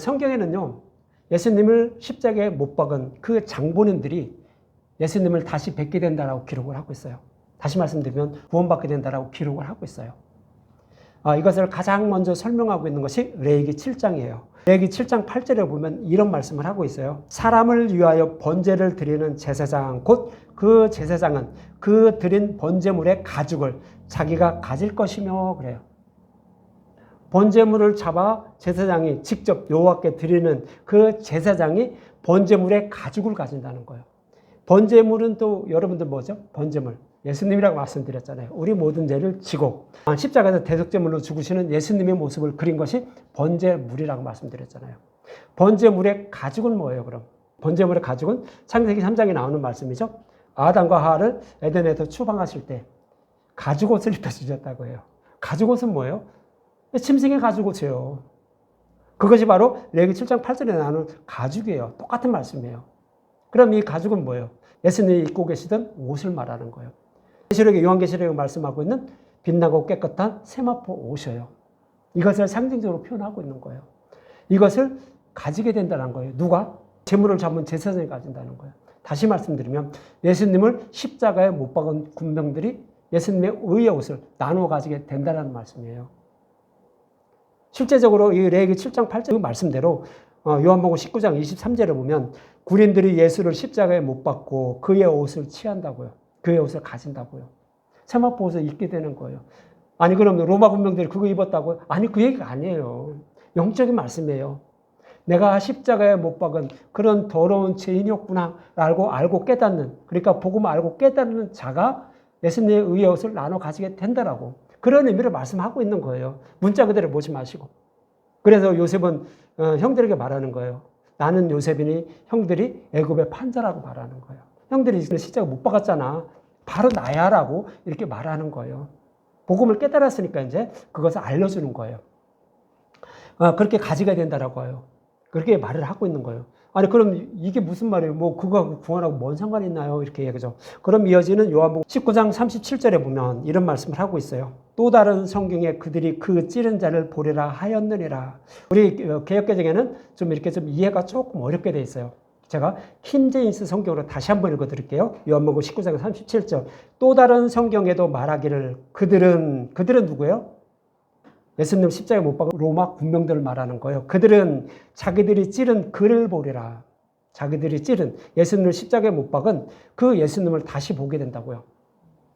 성경에는요, 예수님을 십자가에 못 박은 그 장본인들이 예수님을 다시 뵙게 된다라고 기록을 하고 있어요. 다시 말씀드리면 구원받게 된다라고 기록을 하고 있어요. 이것을 가장 먼저 설명하고 있는 것이 레위기 7장이에요. 레위기 7장 8절에 보면 이런 말씀을 하고 있어요. 사람을 위하여 번제를 드리는 제사장 곧 그 제사장은 그 드린 번제물의 가죽을 자기가 가질 것이며 그래요. 번제물을 잡아 제사장이 직접 여호와께 드리는 그 제사장이 번제물의 가죽을 가진다는 거예요. 번제물은 또 여러분들 뭐죠? 번제물. 예수님이라고 말씀드렸잖아요. 우리 모든 죄를 지고 십자가에서 대속제물로 죽으시는 예수님의 모습을 그린 것이 번제물이라고 말씀드렸잖아요. 번제물의 가죽은 뭐예요, 그럼? 번제물의 가죽은 창세기 3장에 나오는 말씀이죠. 아담과 하와를 에덴에서 추방하실 때 가죽옷을 입혀주셨다고 해요. 가죽옷은 뭐예요? 짐승의 가죽옷이에요. 그것이 바로 레위기 7장 8절에 나오는 가죽이에요. 똑같은 말씀이에요. 그럼 이 가죽은 뭐예요? 예수님이 입고 계시던 옷을 말하는 거예요. 요한계시록에 말씀하고 있는 빛나고 깨끗한 세마포 옷이에요. 이것을 상징적으로 표현하고 있는 거예요. 이것을 가지게 된다는 거예요. 누가? 제물을 잡은 제사장이 가진다는 거예요. 다시 말씀드리면 예수님을 십자가에 못 박은 군병들이 예수님의 의의 옷을 나누어 가지게 된다는 말씀이에요. 실제적으로 이 레위기 7장 8절 말씀대로 요한복음 19장 23절에 보면 군인들이 예수를 십자가에 못 박고 그의 옷을 취한다고요. 그의 옷을 가진다고요. 세마포 옷을 입게 되는 거예요. 아니 그럼 로마 군병들이 그거 입었다고요? 아니 그 얘기가 아니에요. 영적인 말씀이에요. 내가 십자가에 못 박은 그런 더러운 죄인이었구나라고 알고 깨닫는, 그러니까 복음을 알고 깨닫는 자가 예수님의 의의 옷을 나눠 가지게 된다라고 그런 의미를 말씀하고 있는 거예요. 문자 그대로 보지 마시고. 그래서 요셉은 형들에게 말하는 거예요. 나는 요셉이니 형들이 애굽의 판자라고 말하는 거예요. 형들이 십자가 못 박았잖아. 바로 나야라고 이렇게 말하는 거예요. 복음을 깨달았으니까 이제 그것을 알려주는 거예요. 그렇게 가지가 된다라고 해요. 그렇게 말을 하고 있는 거예요. 아니 그럼 이게 무슨 말이에요? 뭐 그거 구원하고 뭔 상관이 있나요? 이렇게 얘기하죠. 그럼 이어지는 요한복음 19장 37절에 보면 이런 말씀을 하고 있어요. 또 다른 성경에 그들이 그 찌른 자를 보리라 하였느니라. 우리 개역개정에는 좀 이렇게 좀 이해가 조금 어렵게 돼 있어요. 제가 킹제임스 성경으로 다시 한번 읽어드릴게요. 요한복음 19장 37절. 또 다른 성경에도 말하기를 그들은 누구예요? 예수님 십자가에 못 박은 로마 군병들을 말하는 거예요. 그들은 자기들이 찌른 그를 보리라. 자기들이 찌른 예수님을 십자가에 못 박은 그 예수님을 다시 보게 된다고요.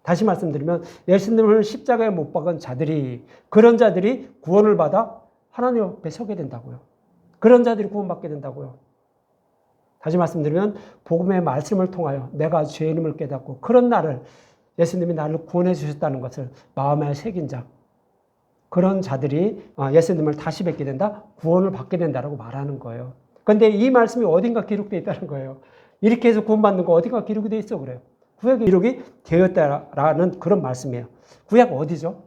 다시 말씀드리면 예수님을 십자가에 못 박은 자들이, 그런 자들이 구원을 받아 하나님 앞에 서게 된다고요. 그런 자들이 구원받게 된다고요. 다시 말씀드리면 복음의 말씀을 통하여 내가 죄인임을 깨닫고 그런 나를, 예수님이 나를 구원해 주셨다는 것을 마음에 새긴 자, 그런 자들이 예수님을 다시 뵙게 된다, 구원을 받게 된다라고 말하는 거예요. 그런데 이 말씀이 어딘가 기록되어 있다는 거예요. 이렇게 해서 구원받는 거 어딘가 기록이 되어 있어 그래요. 구약에 기록이 되었다라는 그런 말씀이에요. 구약 어디죠?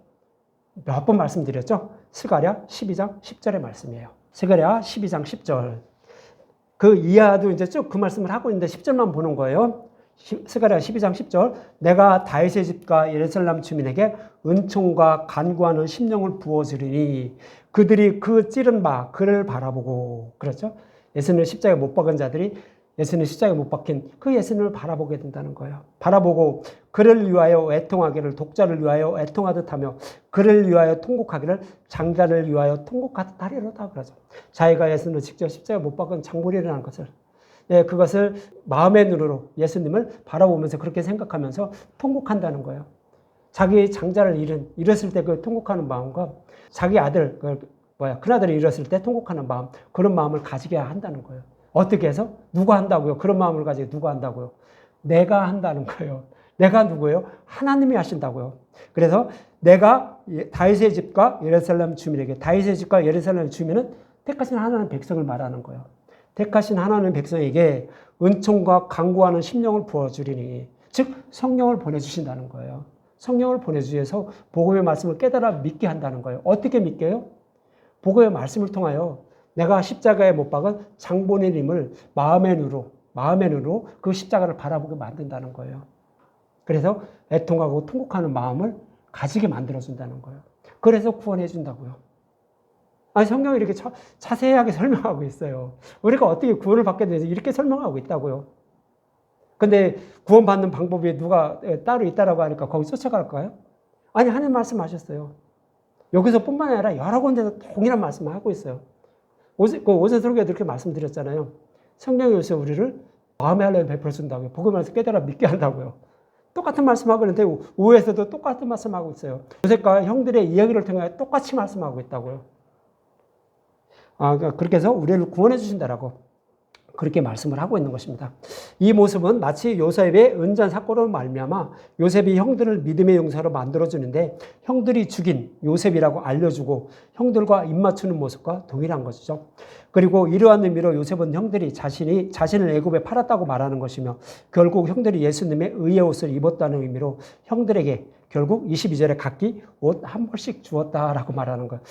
몇 번 말씀드렸죠? 스가랴 12장 10절의 말씀이에요. 스가랴 12장 10절. 그 이하도 이제 쭉 그 말씀을 하고 있는데 10절만 보는 거예요. 스가랴 12장 10절. 내가 다윗의 집과 예루살렘 주민에게 은총과 간구하는 심령을 부어주리니 그들이 그 찌른 바 그를 바라보고, 그렇죠? 예수님을 십자가에 못 박은 자들이 예수님 십자가에 못 박힌 그 예수님을 바라보게 된다는 거예요. 바라보고 그를 위하여 애통하기를 독자를 위하여 애통하듯 하며 그를 위하여 통곡하기를 장자를 위하여 통곡하듯 하리로다 그러죠. 자기가 예수님을 직접 십자가에 못 박은 장본이라는 것을, 그것을 마음의 눈으로 예수님을 바라보면서 그렇게 생각하면서 통곡한다는 거예요. 자기 장자를 잃었을 때 그 통곡하는 마음과 자기 아들, 큰아들을 잃었을 때 통곡하는 마음, 그런 마음을 가지게 한다는 거예요. 어떻게 해서? 누가 한다고요? 그런 마음을 가지고 누가 한다고요? 내가 한다는 거예요. 내가 누구예요? 하나님이 하신다고요. 그래서 내가 다윗의 집과 예루살렘 주민에게, 다윗의 집과 예루살렘 주민은 택하신 하나님 백성을 말하는 거예요. 택하신 하나님 백성에게 은총과 간구하는 심령을 부어주리니, 즉 성령을 보내주신다는 거예요. 성령을 보내주셔서 복음의 말씀을 깨달아 믿게 한다는 거예요. 어떻게 믿게요? 복음의 말씀을 통하여 내가 십자가에 못 박은 장본인임을 마음의 눈으로 그 십자가를 바라보게 만든다는 거예요. 그래서 애통하고 통곡하는 마음을 가지게 만들어준다는 거예요. 그래서 구원해 준다고요. 아니, 성경이 이렇게 자세하게 설명하고 있어요. 우리가 어떻게 구원을 받게 되는지 이렇게 설명하고 있다고요. 근데 구원받는 방법이 누가 따로 있다라고 하니까 거기 쫓아갈까요? 아니, 하나님 말씀하셨어요. 여기서 뿐만 아니라 여러 군데서 동일한 말씀을 하고 있어요. 오전 설교에 그렇게 말씀드렸잖아요. 성령이 오셔 우리를 마음의 할례를 베풀어 준다고요. 복음을 깨달아 믿게 한다고요. 똑같은 말씀하고 있는데 우에서도 똑같은 말씀하고 있어요. 요셉과 형들의 이야기를 통해 똑같이 말씀하고 있다고요. 그렇게 해서 우리를 구원해 주신다라고 그렇게 말씀을 하고 있는 것입니다. 이 모습은 마치 요셉의 은전 사건으로 말미암아 요셉이 형들을 믿음의 용사로 만들어주는데 형들이 죽인 요셉이라고 알려주고 형들과 입맞추는 모습과 동일한 것이죠. 그리고 이러한 의미로 요셉은 형들이 자신을 애굽에 팔았다고 말하는 것이며 결국 형들이 예수님의 의의 옷을 입었다는 의미로 형들에게 결국 22절에 각기 옷 한 벌씩 주었다라고 말하는 거예요.